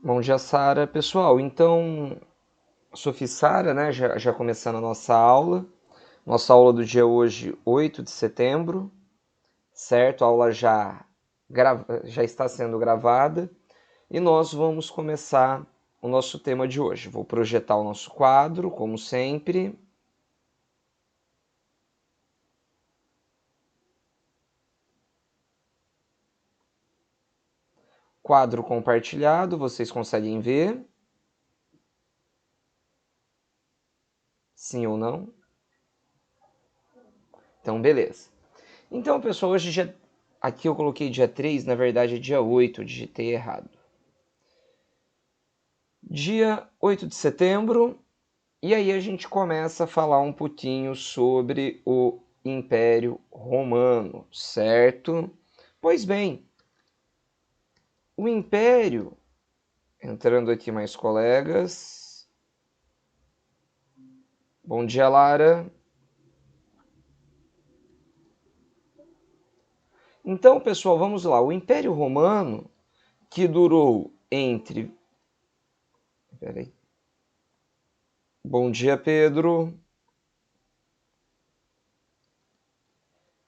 Bom dia, Sara. Pessoal, então, Sofia e Sara, né, já começando a nossa aula do dia hoje, 8 de setembro, certo? A aula já está sendo gravada e nós vamos começar o nosso tema de hoje. Vou projetar o nosso quadro, como sempre. Quadro compartilhado, vocês conseguem ver? Sim ou não? Então, beleza. Então, pessoal, aqui eu coloquei dia 3, na verdade é dia 8, eu digitei errado. Dia 8 de setembro, e aí a gente começa a falar um pouquinho sobre o Império Romano, certo? Pois bem, o Império, entrando aqui mais colegas. Bom dia, Lara. Então, pessoal, vamos lá. O Império Romano, que durou entre... Peraí. Bom dia, Pedro.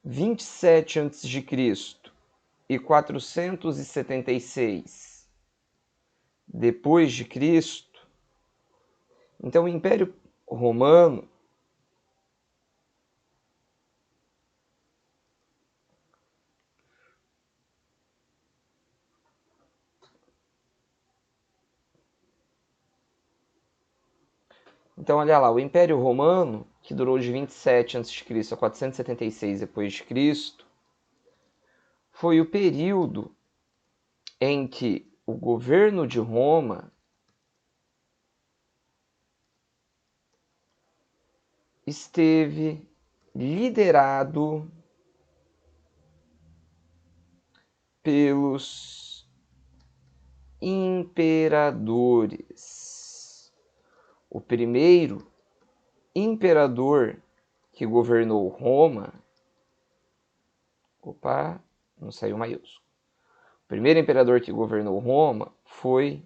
27 a.C. e 476 depois de Cristo. Então, o Império Romano Então, olha lá, o Império Romano, que durou de 27 a.C. a 476 depois de Cristo, foi o período em que o governo de Roma esteve liderado pelos imperadores. O primeiro imperador que governou Roma, não saiu maiúsculo. O primeiro imperador que governou Roma foi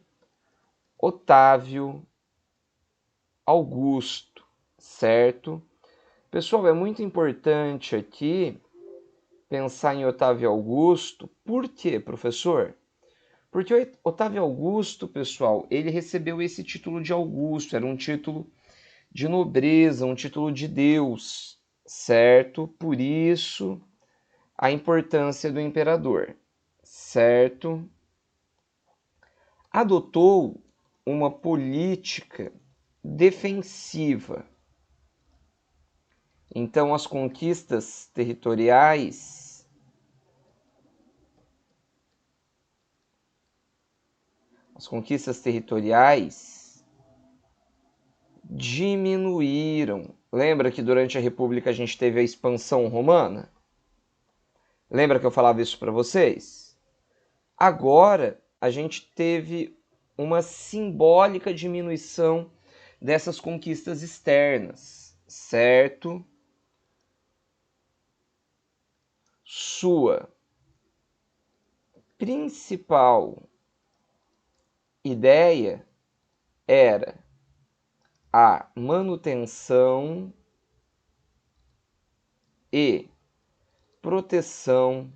Otávio Augusto, certo? Pessoal, é muito importante aqui pensar em Otávio Augusto. Por quê, professor? Porque Otávio Augusto, pessoal, ele recebeu esse título de Augusto, era um título de nobreza, um título de Deus, certo? Por isso, a importância do imperador, certo? Adotou uma política defensiva. Então, as conquistas territoriais diminuíram. Lembra que durante a República a gente teve a expansão romana? Lembra que eu falava isso para vocês? Agora a gente teve uma simbólica diminuição dessas conquistas externas, certo? Sua principal ideia era a manutenção e proteção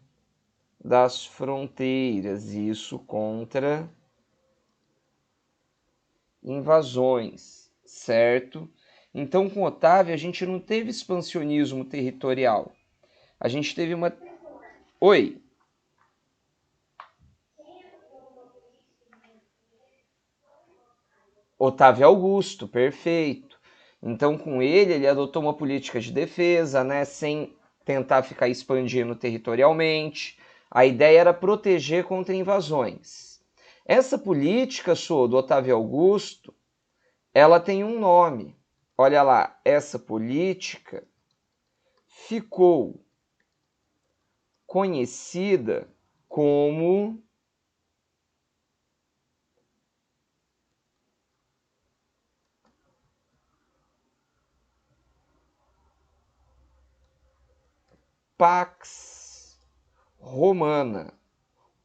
das fronteiras, isso contra invasões, certo? Então, com Otávio, a gente não teve expansionismo territorial. A gente teve uma... Oi! Otávio Augusto, perfeito. Então, com ele adotou uma política de defesa, né, sem tentar ficar expandindo territorialmente. A ideia era proteger contra invasões. Essa política, do Otávio Augusto, ela tem um nome. Olha lá, essa política ficou conhecida como Pax Romana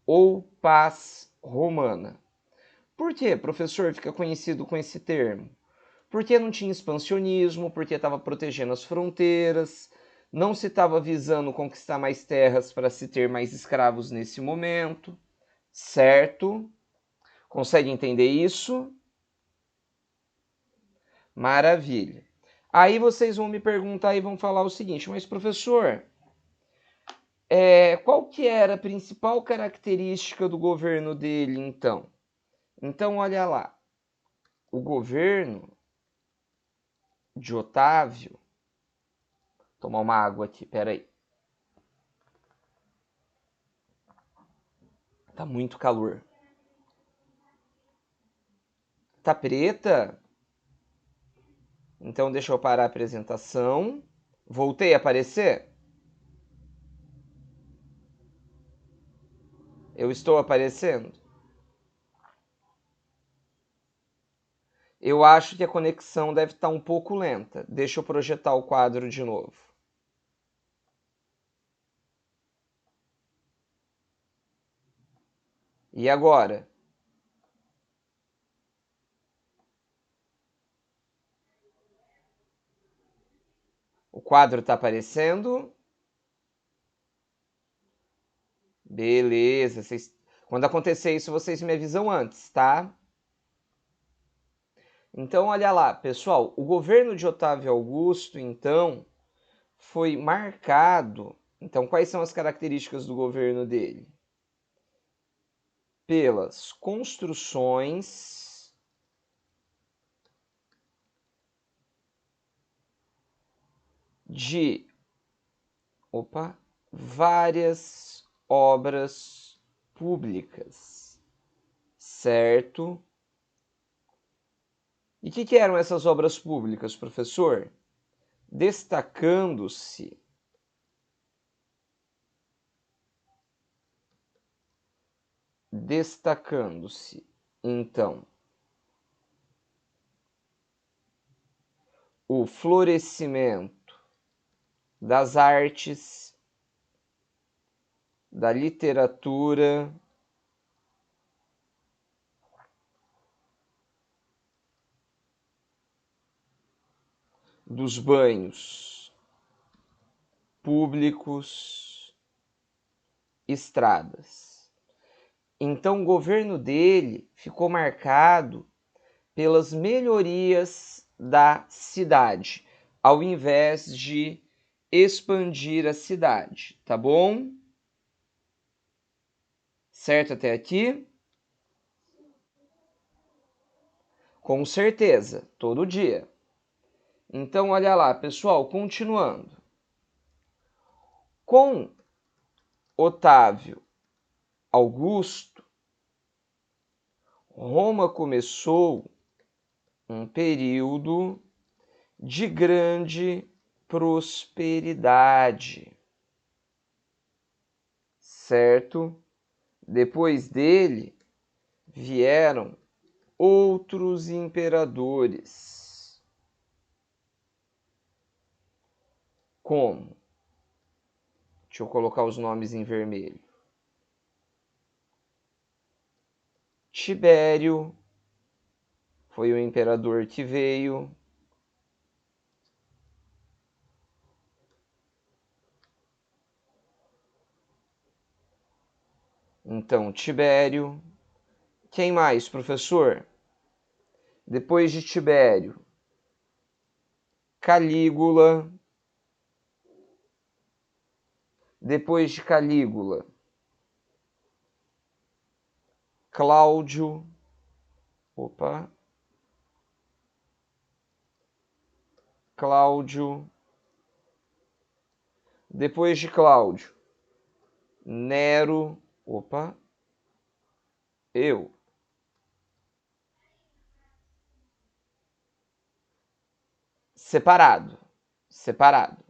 ou Paz Romana. Por que, professor, fica conhecido com esse termo? Porque não tinha expansionismo, porque estava protegendo as fronteiras, não se estava visando conquistar mais terras para se ter mais escravos nesse momento, certo? Consegue entender isso? Maravilha. Aí vocês vão me perguntar e vão falar o seguinte, mas professor, qual que era a principal característica do governo dele, então? Então, olha lá, o governo de Otávio... Vou tomar uma água aqui, peraí. Tá muito calor. Tá preta? Então deixa eu parar a apresentação. Voltei a aparecer? Eu estou aparecendo? Eu acho que a conexão deve estar um pouco lenta. Deixa eu projetar o quadro de novo. E agora? O quadro está aparecendo? Beleza. Quando acontecer isso, vocês me avisam antes, tá? Então, olha lá, pessoal. O governo de Otávio Augusto, então, foi marcado... Então, quais são as características do governo dele? Pelas construções de várias obras públicas, certo? E o que eram essas obras públicas, professor? Destacando-se então, o florescimento das artes, da literatura, dos banhos públicos, estradas. Então, o governo dele ficou marcado pelas melhorias da cidade, ao invés de expandir a cidade, tá bom? Certo até aqui? Com certeza, todo dia. Então, olha lá, pessoal, continuando. Com Otávio Augusto, Roma começou um período de grande prosperidade, certo? Depois dele vieram outros imperadores, como? Deixa eu colocar os nomes em vermelho. Tibério foi o imperador que veio. Então, Tibério. Quem mais, professor? Depois de Tibério, Calígula. Depois de Calígula, Cláudio. Cláudio. Depois de Cláudio, Nero. Eu. Separado. Separado.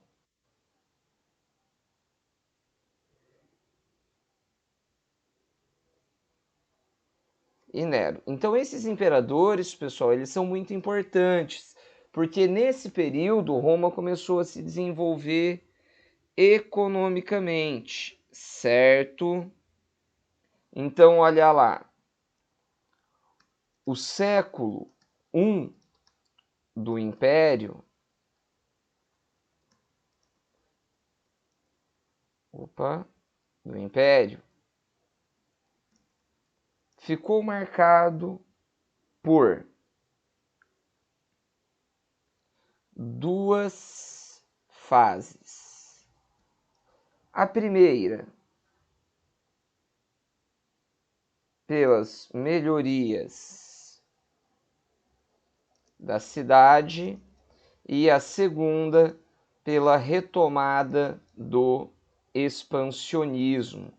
E Nero. Então esses imperadores, pessoal, eles são muito importantes, porque nesse período Roma começou a se desenvolver economicamente, certo? Então olha lá. o século I do Império, ficou marcado por duas fases. A primeira, pelas melhorias da cidade, e a segunda, pela retomada do expansionismo,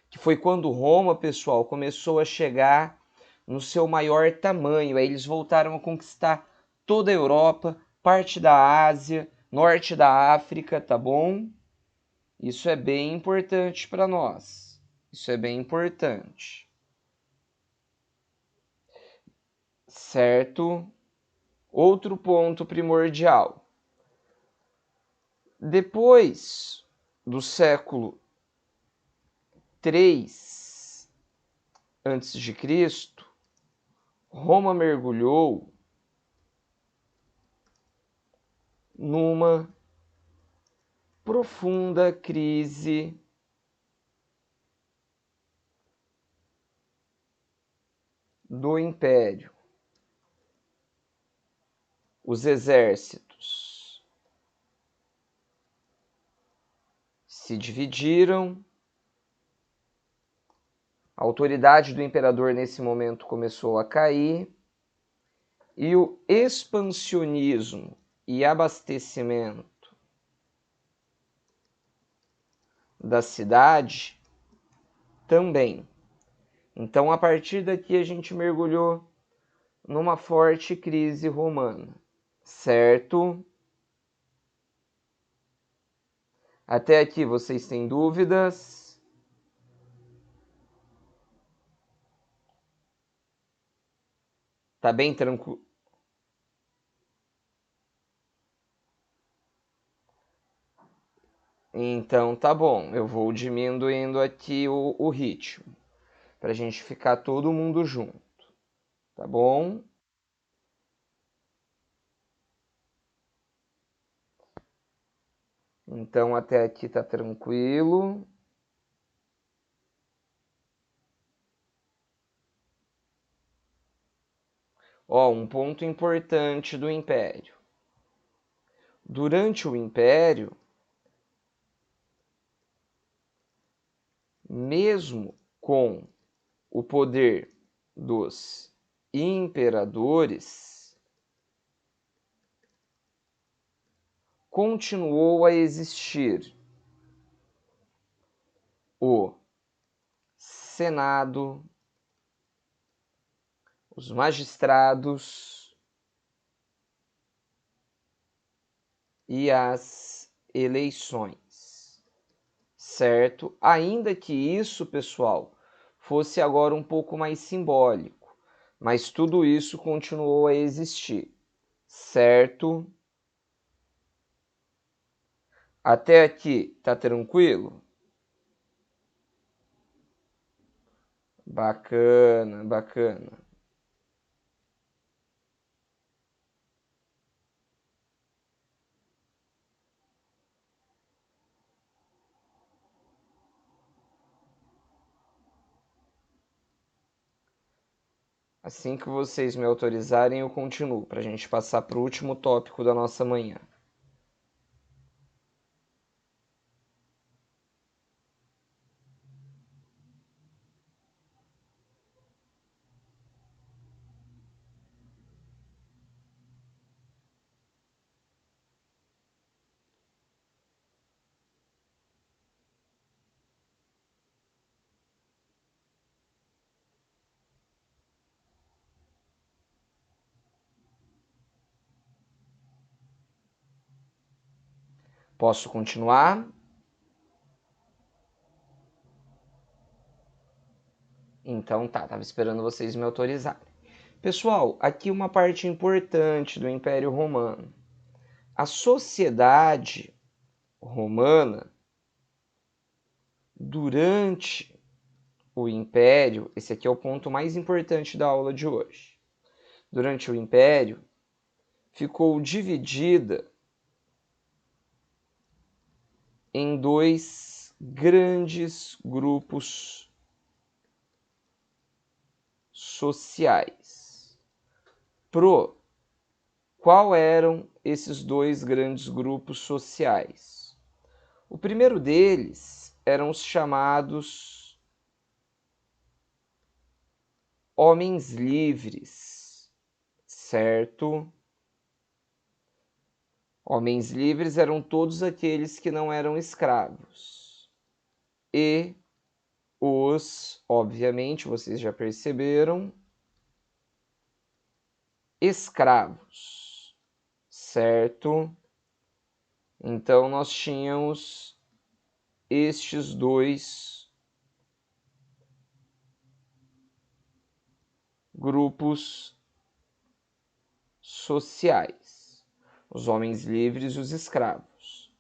que foi quando Roma, pessoal, começou a chegar no seu maior tamanho. Aí eles voltaram a conquistar toda a Europa, parte da Ásia, norte da África, tá bom? Isso é bem importante para nós. Isso é bem importante. Certo? Outro ponto primordial. Depois do século III a.C., Roma mergulhou numa profunda crise do império. Os exércitos se dividiram. A autoridade do imperador nesse momento começou a cair e o expansionismo e abastecimento da cidade também. Então, a partir daqui, a gente mergulhou numa forte crise romana, certo? Até aqui vocês têm dúvidas? Tá bem tranquilo? Então tá bom, eu vou diminuindo aqui o ritmo, para a gente ficar todo mundo junto, tá bom? Então até aqui tá tranquilo. Ó, um ponto importante do Império. Durante o Império, mesmo com o poder dos imperadores, continuou a existir o Senado, os magistrados e as eleições, certo? Ainda que isso, pessoal, fosse agora um pouco mais simbólico, mas tudo isso continuou a existir, certo? Até aqui, tá tranquilo? Bacana, bacana. Assim que vocês me autorizarem, eu continuo, para a gente passar para o último tópico da nossa manhã. Posso continuar? Então tá, tava esperando vocês me autorizarem. Pessoal, aqui uma parte importante do Império Romano. A sociedade romana, durante o Império, esse aqui é o ponto mais importante da aula de hoje. durante o Império, ficou dividida em dois grandes grupos sociais. Qual eram esses dois grandes grupos sociais? O primeiro deles eram os chamados homens livres, certo? Homens livres eram todos aqueles que não eram escravos. E obviamente, vocês já perceberam, escravos, certo? Então, nós tínhamos estes dois grupos sociais, os homens livres e os escravos.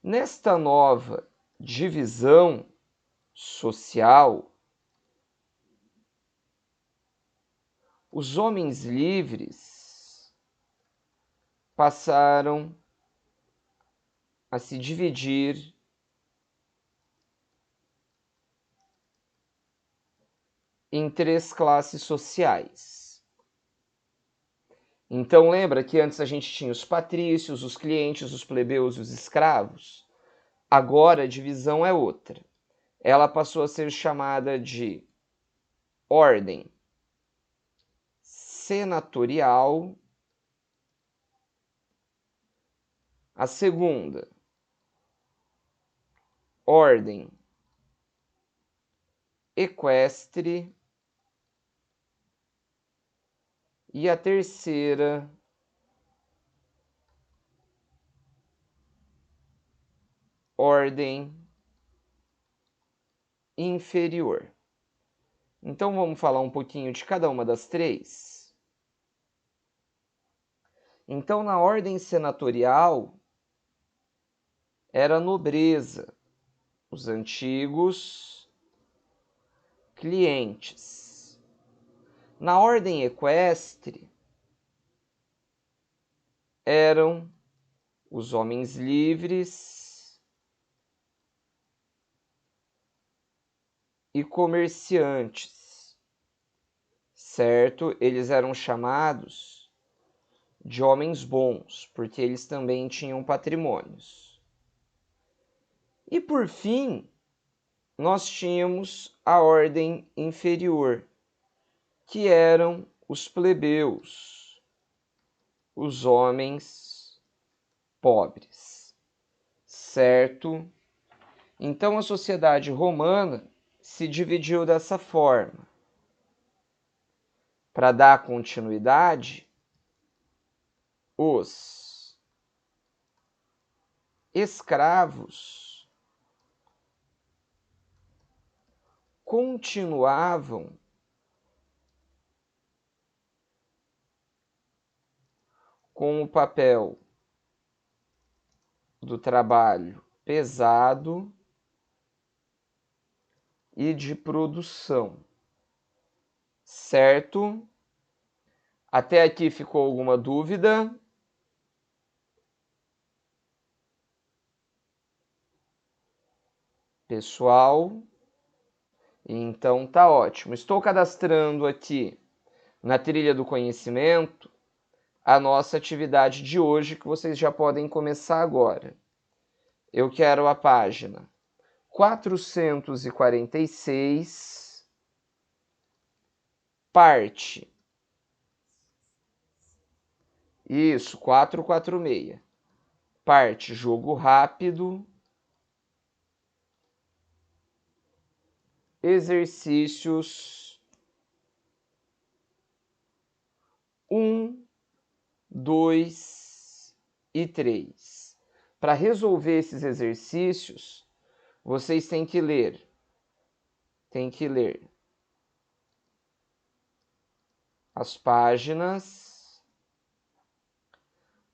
Nesta nova divisão social, os homens livres passaram a se dividir em três classes sociais. Então lembra que antes a gente tinha os patrícios, os clientes, os plebeus e os escravos? Agora a divisão é outra. Ela passou a ser chamada de ordem senatorial. A segunda, ordem equestre. E a terceira, ordem inferior. Então vamos falar um pouquinho de cada uma das três. Então, na ordem senatorial, era a nobreza, os antigos clientes. Na ordem equestre, eram os homens livres e comerciantes, certo? Eles eram chamados de homens bons, porque eles também tinham patrimônios. E por fim, nós tínhamos a ordem inferior, que eram os plebeus, os homens pobres, certo? Então a sociedade romana se dividiu dessa forma. Para dar continuidade, os escravos continuavam com o papel do trabalho pesado e de produção, certo? Até aqui ficou alguma dúvida? Pessoal? Então tá ótimo. Estou cadastrando aqui na trilha do conhecimento a nossa atividade de hoje, que vocês já podem começar agora. Eu quero a página 446, parte. Isso, 446. Parte jogo rápido. Exercícios 1, 2 e 3. Para resolver esses exercícios, vocês têm que ler. As páginas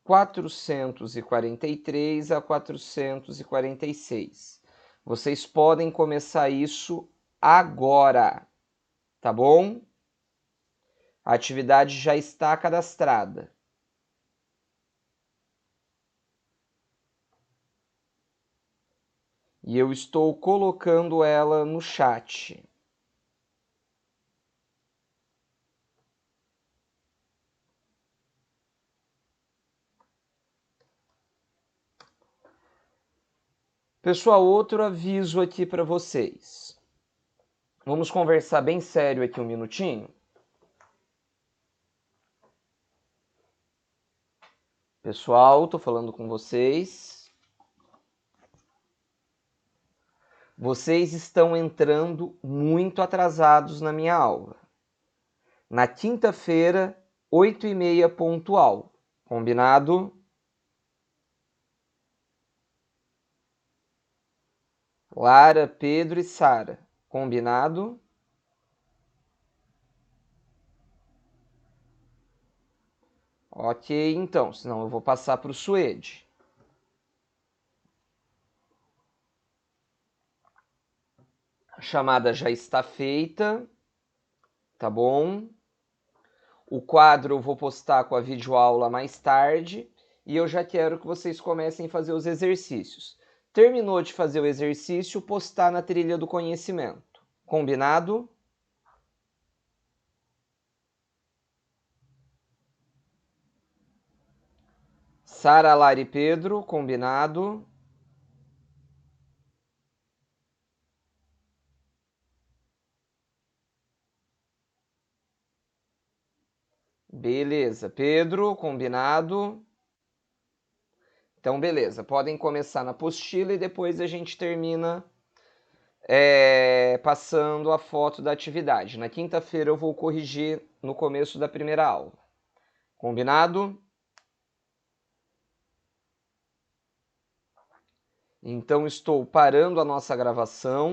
443 a 446. Vocês podem começar isso agora, tá bom? A atividade já está cadastrada. E eu estou colocando ela no chat. Pessoal, outro aviso aqui para vocês. Vamos conversar bem sério aqui um minutinho. Pessoal, estou falando com vocês. Vocês estão entrando muito atrasados na minha aula. Na quinta-feira, 8h30 pontual. Combinado? Lara, Pedro e Sara. Combinado? Ok, então, senão eu vou passar para o Suede. A chamada já está feita, tá bom? O quadro eu vou postar com a videoaula mais tarde e eu já quero que vocês comecem a fazer os exercícios. Terminou de fazer o exercício, postar na trilha do conhecimento. Combinado? Sara, Lara e Pedro, combinado? Beleza. Pedro, combinado? Então, beleza. Podem começar na apostila e depois a gente termina passando a foto da atividade. Na quinta-feira eu vou corrigir no começo da primeira aula. Combinado? Então, estou parando a nossa gravação.